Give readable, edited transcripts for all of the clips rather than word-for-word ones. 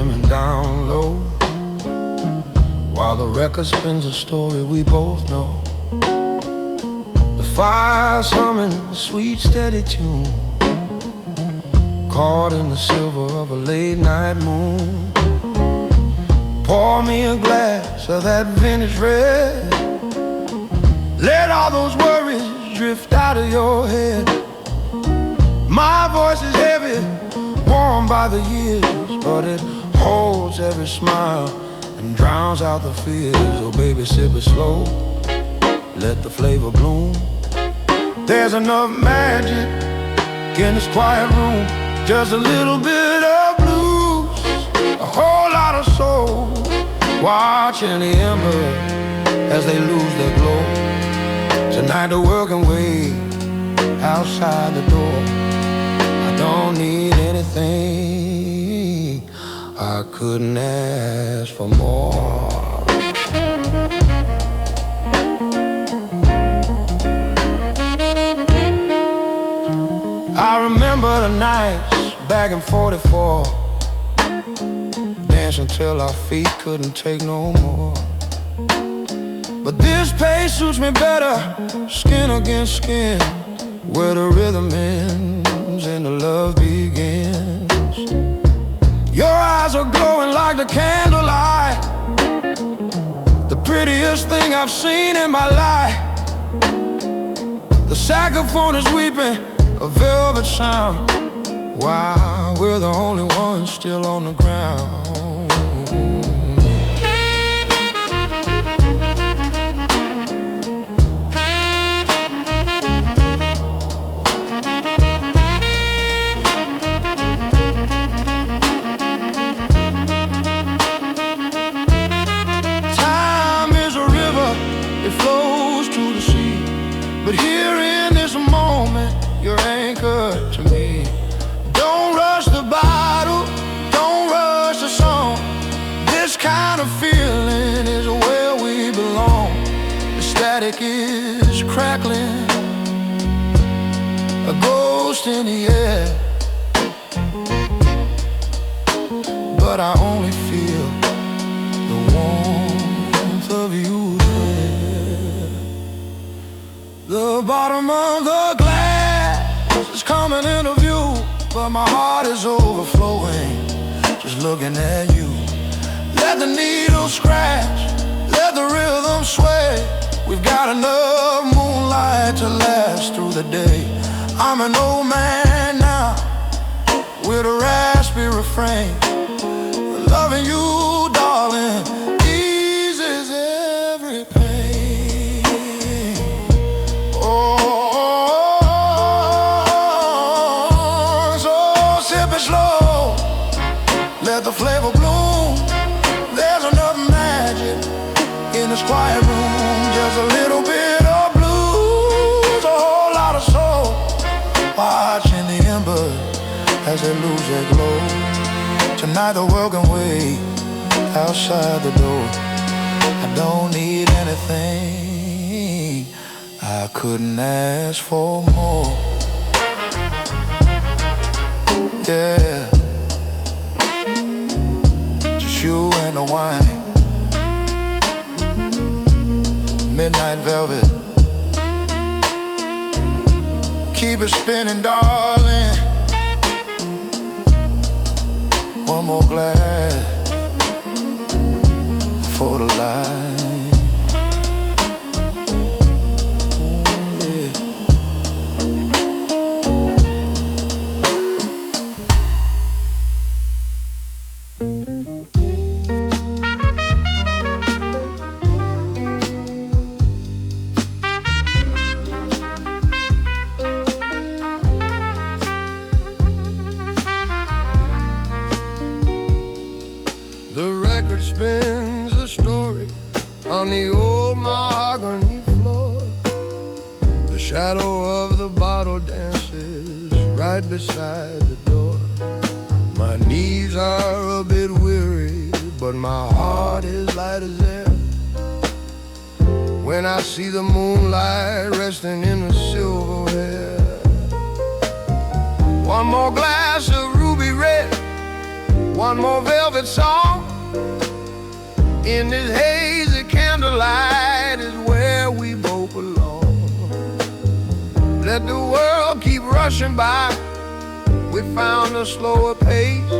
jamming down low, while the record spins a story we both know. The fire's humming a sweet steady tune, caught in the silver of a late night moon. Pour me a glass of that vintage red, let all those worries drift out of your head. My voice is heavy, worn by the years, but it holds every smile and drowns out the fears. Oh baby, sip it slow, let the flavor bloom. There's enough magic in this quiet room, just a little bit of blues, a whole lot of soul, watching the embers as they lose their glow. Tonight the world can wait outside the door. I don't need anything, I couldn't ask for more. I remember the nights back in 44, dancing till our feet couldn't take no more. But this pace suits me better, skin against skin, where the rhythm ends and the love begins. Your eyes are glowing like the candlelight, the prettiest thing I've seen in my life. The saxophone is weeping a velvet sound, while we're the only ones still on the ground. It flows to the sea, but here in this moment, you're anchored to me. Don't rush the bottle, don't rush the song. This kind of feeling is where we belong. The static is crackling, a ghost in the air, but I only feel the warmth of you. The bottom of the glass is coming into view, but my heart is overflowing just looking at you. Let the needle scratch, let the rhythm sway. We've got enough moonlight to last through the day. I'm an old man now with a raspy refrain. Loving you, darling, eases every pain. Slow, let the flavor bloom. There's enough magic in this quiet room, just a little bit of blues, a whole lot of soul, watching the embers as they lose their glow. Tonight the world can wait outside the door. I don't need anything, I couldn't ask for more. Yeah, just you and the wine, midnight velvet. Keep it spinning, darling. One more glass for the light. The record spins the story on the old mahogany floor. The shadow of the bottle dances right beside the door. My knees are a bit weary, but my heart is light as air. When I see the moonlight resting in the silverware. One more glass of ruby red, One more velvet song in this hazy candlelight is where we both belong. Let the world keep rushing by. We found a slower pace,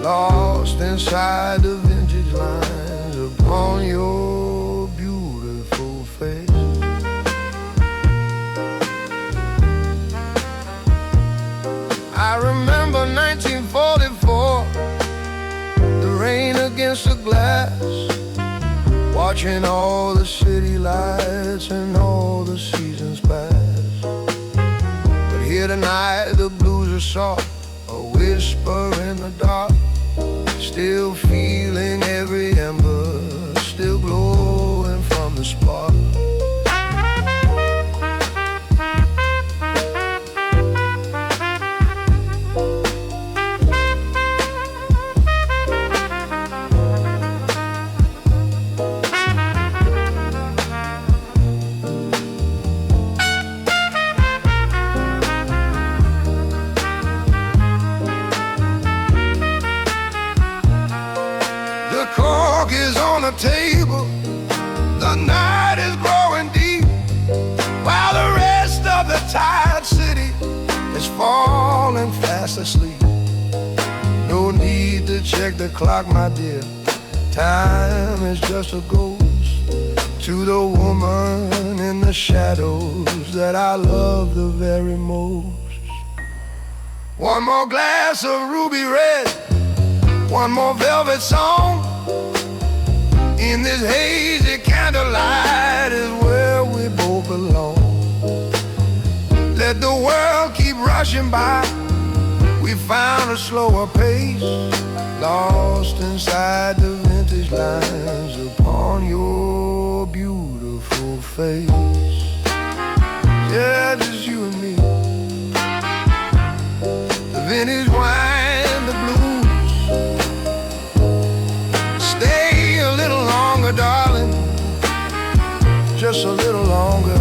lost inside the vintage lines upon your beautiful face. I remember 1944, the rain against the glass, watching all the city lights and all the seasons pass. But here tonight the blues are soft, a whisper in the dark, still feeling every ember, still glowing from the spark. The cork is on the table, the night is growing deep, while the rest of the tired city is falling fast asleep. No need to check the clock, my dear, time is just a ghost to the woman in the shadows that I love the very most. One more glass of ruby red, one more velvet song in this hazy candlelight is where we both belong. Let the world keep rushing by. We found a slower pace, lost inside the vintage lines upon your beautiful face. Yeah, just you and me, the vintage wine, the blues. Stay a little longer, darling, just a little longer.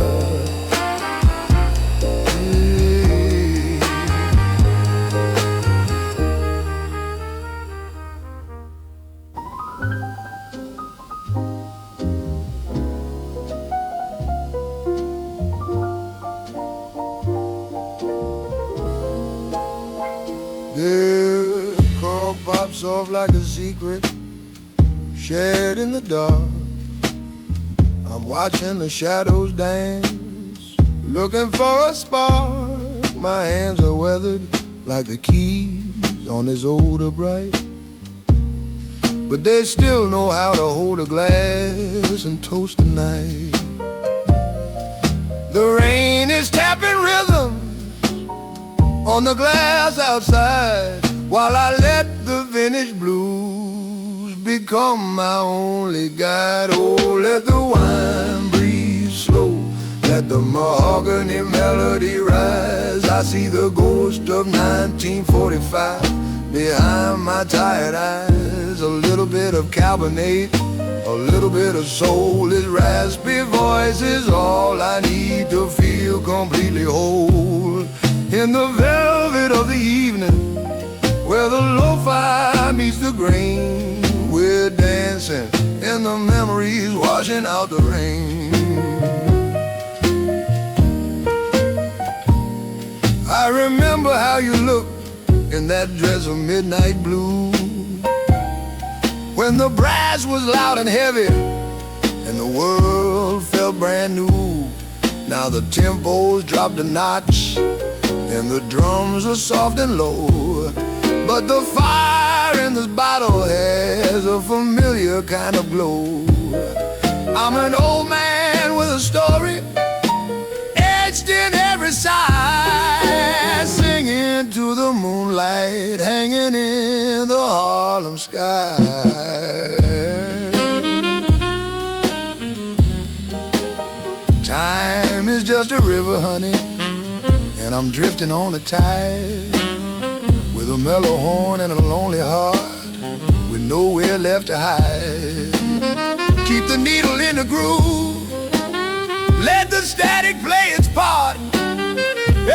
The cork pops off like a secret shared in the dark. I'm watching the shadows dance, looking for a spark. My hands are weathered like the keys on this older bright, but they still know how to hold a glass and toast the night. The rain is tapping rhythm on the glass outside, while I let the vintage blues become my only guide. Oh, let the wine breathe slow, let the mahogany melody rise. I see the ghost of 1945 behind my tired eyes. A little bit of carbonate, a little bit of soul. His raspy voice is all I need to feel completely whole. In the velvet of the evening, where the lo-fi meets the grain, we're dancing and the memories washing out the rain. I remember how you looked in that dress of midnight blue, when the brass was loud and heavy and the world felt brand new. Now the tempo's dropped a notch and the drums are soft and low, but the fire in this bottle has a familiar kind of glow. I'm an old man with a story etched in every side, singing to the moonlight hanging in the Harlem sky. Time is just a river, honey, and I'm drifting on the tide, with a mellow horn and a lonely heart, with nowhere left to hide. Keep the needle in the groove, let the static play its part.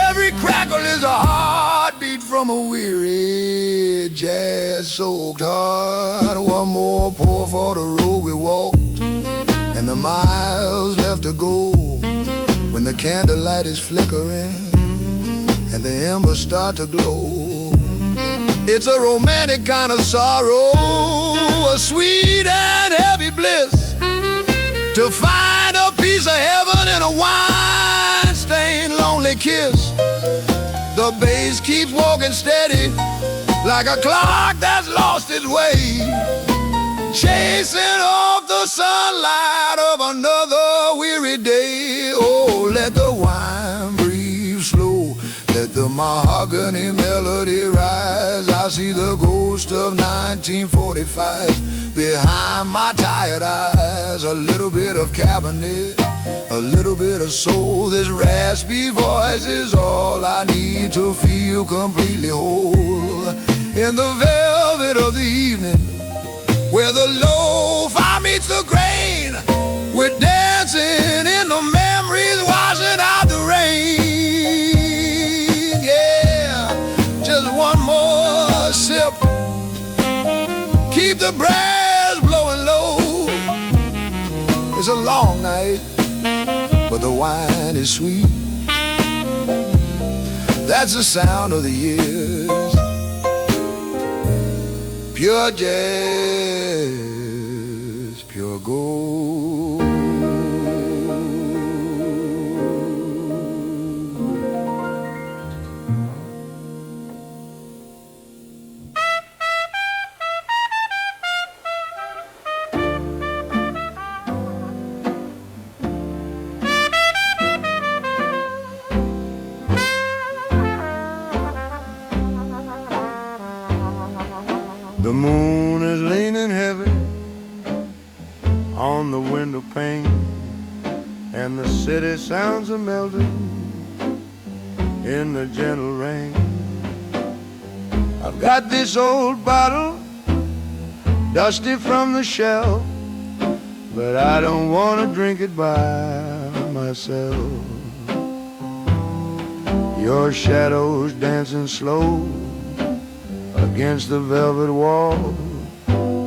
Every crackle is a heartbeat from a weary red jazz soaked hard. One more pour for the road we walked, and the miles left to go. When the candlelight is flickering and the embers start to glow, it's a romantic kind of sorrow, a sweet and heavy bliss, to find a piece of heaven in a wine-stained lonely kiss. The bass keeps walking steady like a clock that's lost its way, chasing off the sunlight of another weary day. Oh, let the wine breathe slow, let the mahogany melody rise. I see the ghost of 1945 behind my tired eyes. A little bit of Cabernet, a little bit of soul. This raspy voice is all I need to feel completely whole. In the velvet of the evening, where the lo-fi meets the grain, we're dancing in the memories, washing out the rain. Yeah, just one more sip, keep the brass blowing low. It's a long night, but the wine is sweet. That's the sound of the years, pure jazz, pure gold. The moon is leaning heavy on the window pane, and the city sounds are melting in the gentle rain. I've got this old bottle, dusty from the shelf, but I don't want to drink it by myself. Your shadow's dancing slow against the velvet wall,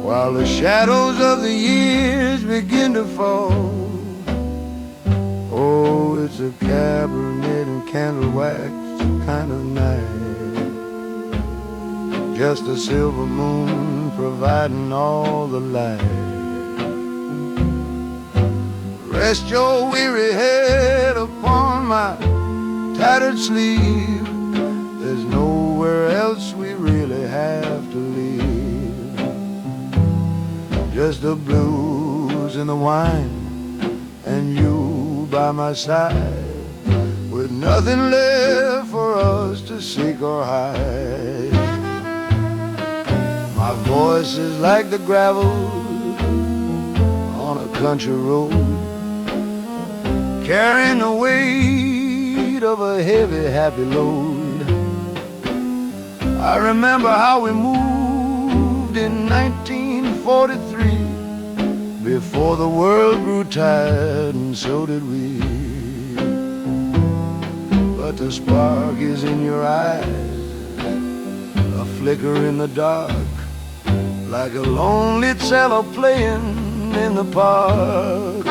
while the shadows of the years begin to fall. Oh, it's a Cabernet and candle wax kind of night, just a silver moon providing all the light. Rest your weary head upon my tattered sleeve. There's nowhere else we really have to leave, just the blues and the wine, and you by my side, with nothing left for us to seek or hide. My voice is like the gravel on a country road, carrying the weight of a heavy, happy load. I remember how we moved in 1943, before the world grew tired, and so did we. But the spark is in your eyes, a flicker in the dark, like a lonely cello playing in the park.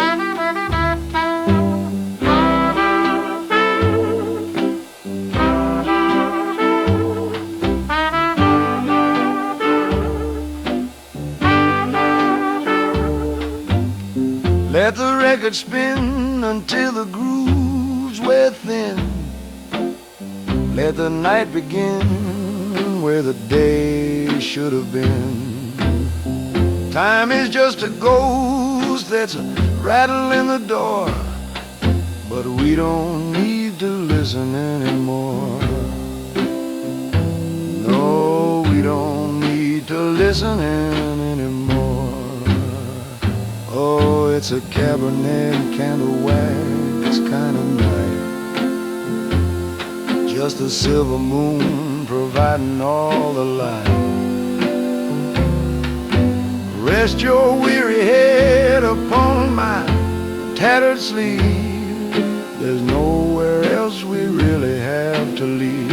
Let the record spin until the grooves wear thin. Let the night begin where the day should have been. Time is just a ghost that's rattling the door, but we don't need to listen anymore. No, we don't need to listen anymore. Oh, it's a Cabernet and candle wax kind of night, just a silver moon providing all the light. Rest your weary head upon my tattered sleeve. There's nowhere else we really have to leave,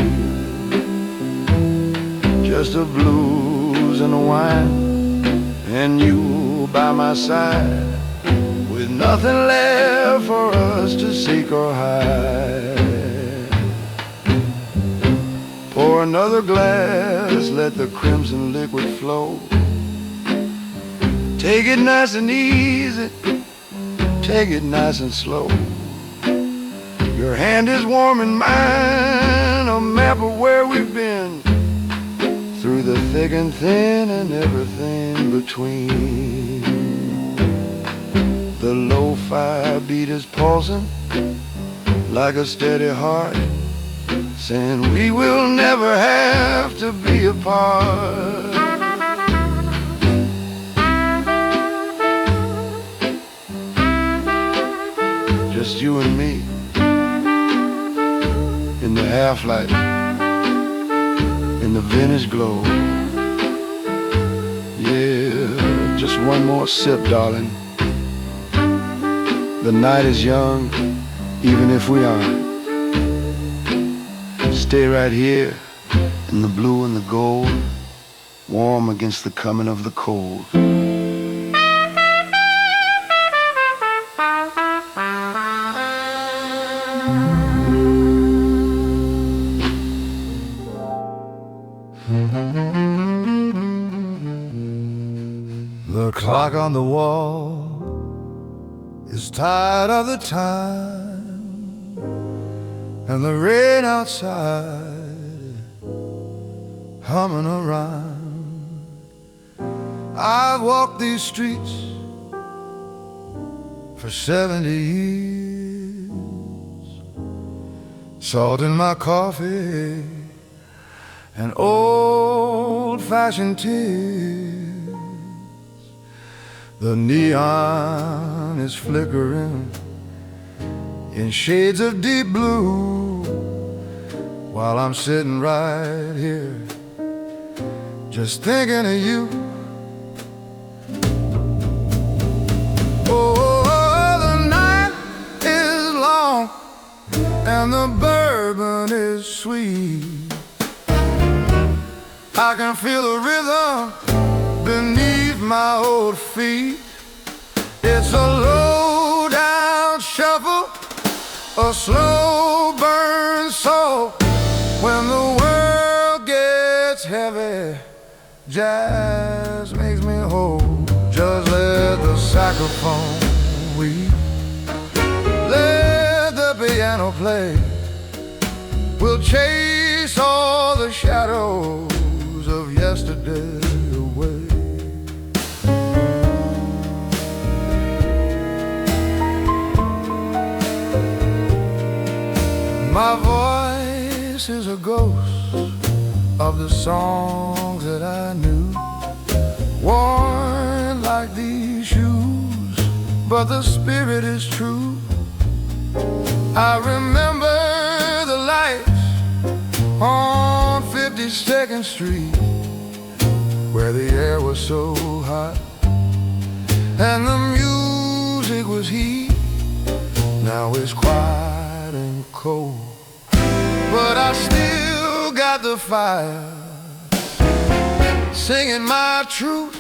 just the blues and the wine, and you by my side, with nothing left for us to seek or hide. Pour another glass, let the crimson liquid flow. Take it nice and easy, take it nice and slow. Your hand is warm in mine, a map of where we've been, through the thick and thin and everything between. The lo-fi beat is pulsing like a steady heart, saying we will never have to be apart. Just you and me in the half-light, in the vintage glow. Yeah, just one more sip, darling. The night is young, even if we aren't. Stay right here in the blue and the gold, warm against the coming of the cold. The clock on the wall is tired of the time, and the rain outside humming around. I've walked these streets for 70 years, salt in my coffee and old-fashioned tears. The neon is flickering in shades of deep blue, while I'm sitting right here just thinking of you. Oh, the night is long and the bourbon is sweet. I can feel the rhythm beneath my old feet. It's a low down shuffle, a slow burn soul. When the world gets heavy, jazz makes me whole. Just let the saxophone weep, let the piano play. We'll chase all the shadows of yesterday away. My voice is a ghost of the songs that I knew, worn like these shoes, but the spirit is true. I remember the lights on 52nd Street, where the air was so hot and the music was heat. Now it's quiet and cold, but I still got the fire, singing my truth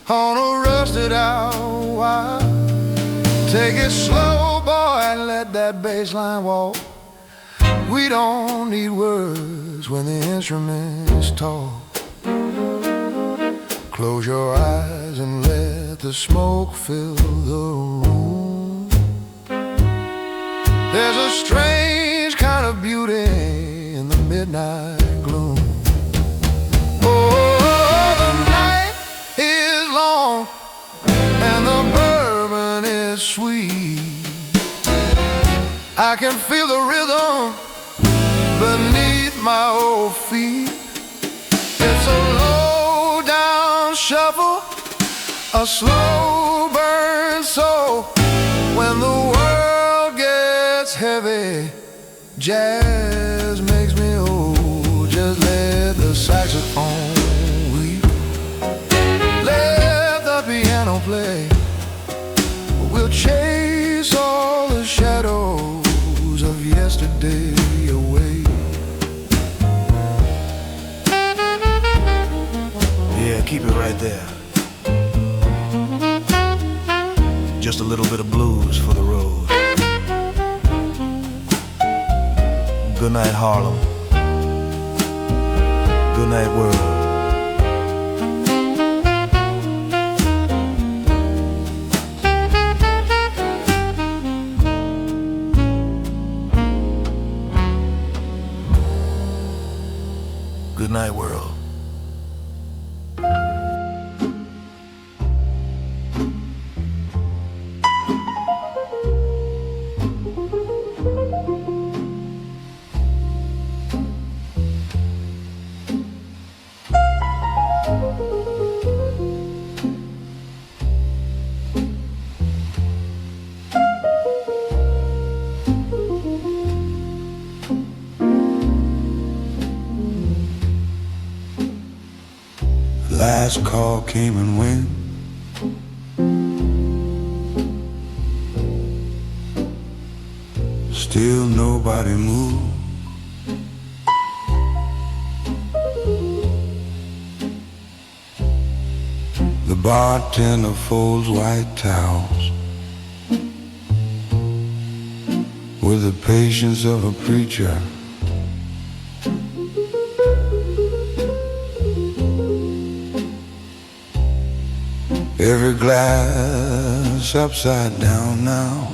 on a rusted out wire. Take it slow, boy, and let that bass line walk. We don't need words when the instruments talk. Close your eyes and let the smoke fill the room. There's a strange kind of beauty in the midnight gloom. Oh, the night is long and the bourbon is sweet. I can feel the rhythm beneath my old feet. It's a low down shuffle, a slow burn soul. When the world gets heavy, jazz makes me whole. Just let the saxophone weep, let the piano play. We'll chase all the shadows of yesterday away. keep it right there. Just a little bit of blues for the road. Good night, Harlem. Good night, world. Good night, world. Last call came and went. Still nobody moved. The bartender folds white towels with the patience of a preacher. Every glass upside down now,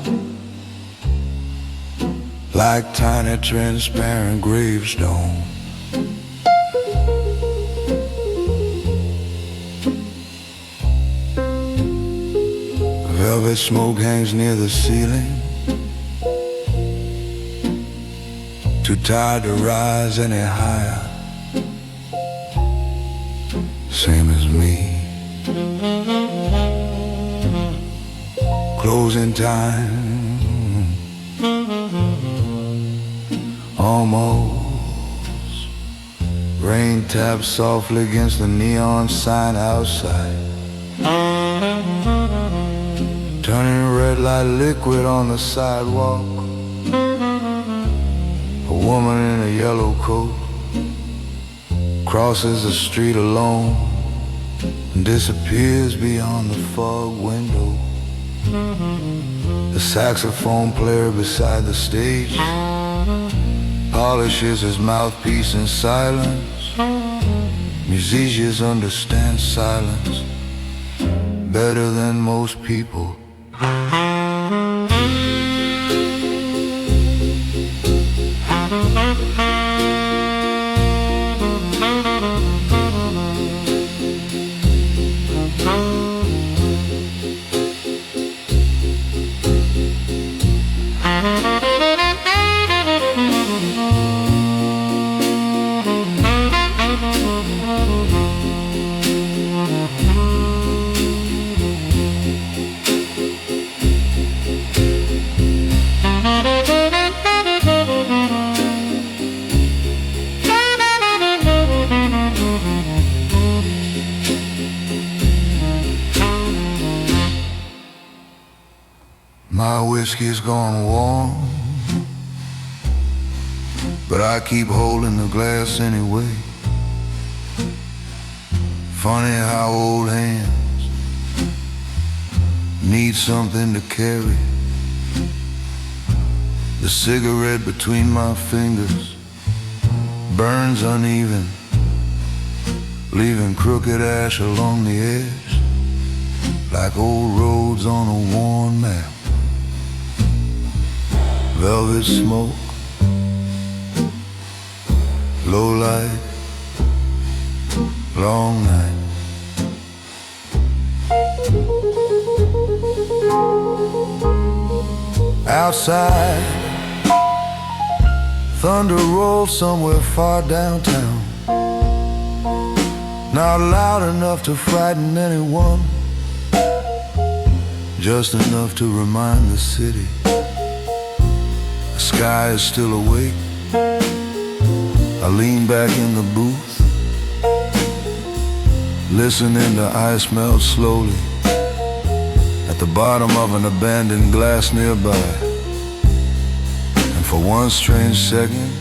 like tiny transparent gravestones. Velvet smoke hangs near the ceiling, too tired to rise any higher. Same as me. Closing time, almost. Rain taps softly against the neon sign outside, turning red like liquid on the sidewalk. A woman in a yellow coat crosses the street alone and disappears beyond the fog window. The saxophone player beside the stage polishes his mouthpiece in silence. Musicians understand silence better than most people. My whiskey's gone warm, but I keep holding the glass anyway. Funny how old hands need something to carry. The cigarette between my fingers burns uneven, leaving crooked ash along the edge, like old roads on a worn map. Velvet smoke, low light, long night. Outside, thunder rolls somewhere far downtown, not loud enough to frighten anyone, just enough to remind the city the sky is still awake. I lean back in the booth, listening to ice melt slowly at the bottom of an abandoned glass nearby. And for one strange second,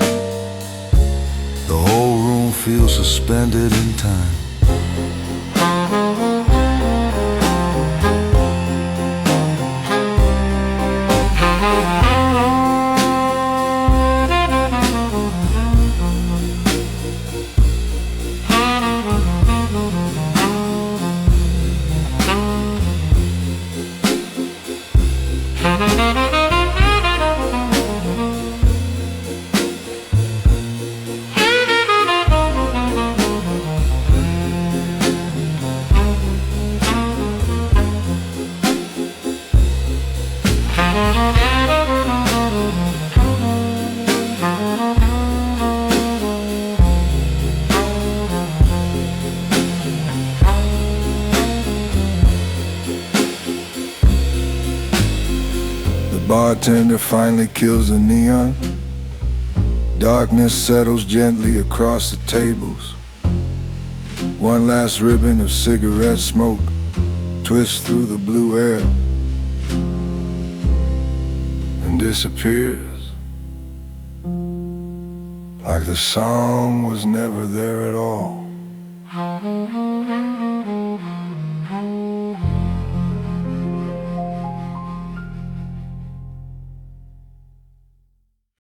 the whole room feels suspended in time. Bartender finally kills the neon. Darkness settles gently across the tables. One last ribbon of cigarette smoke twists through the blue air and disappears, like the song was never there at all.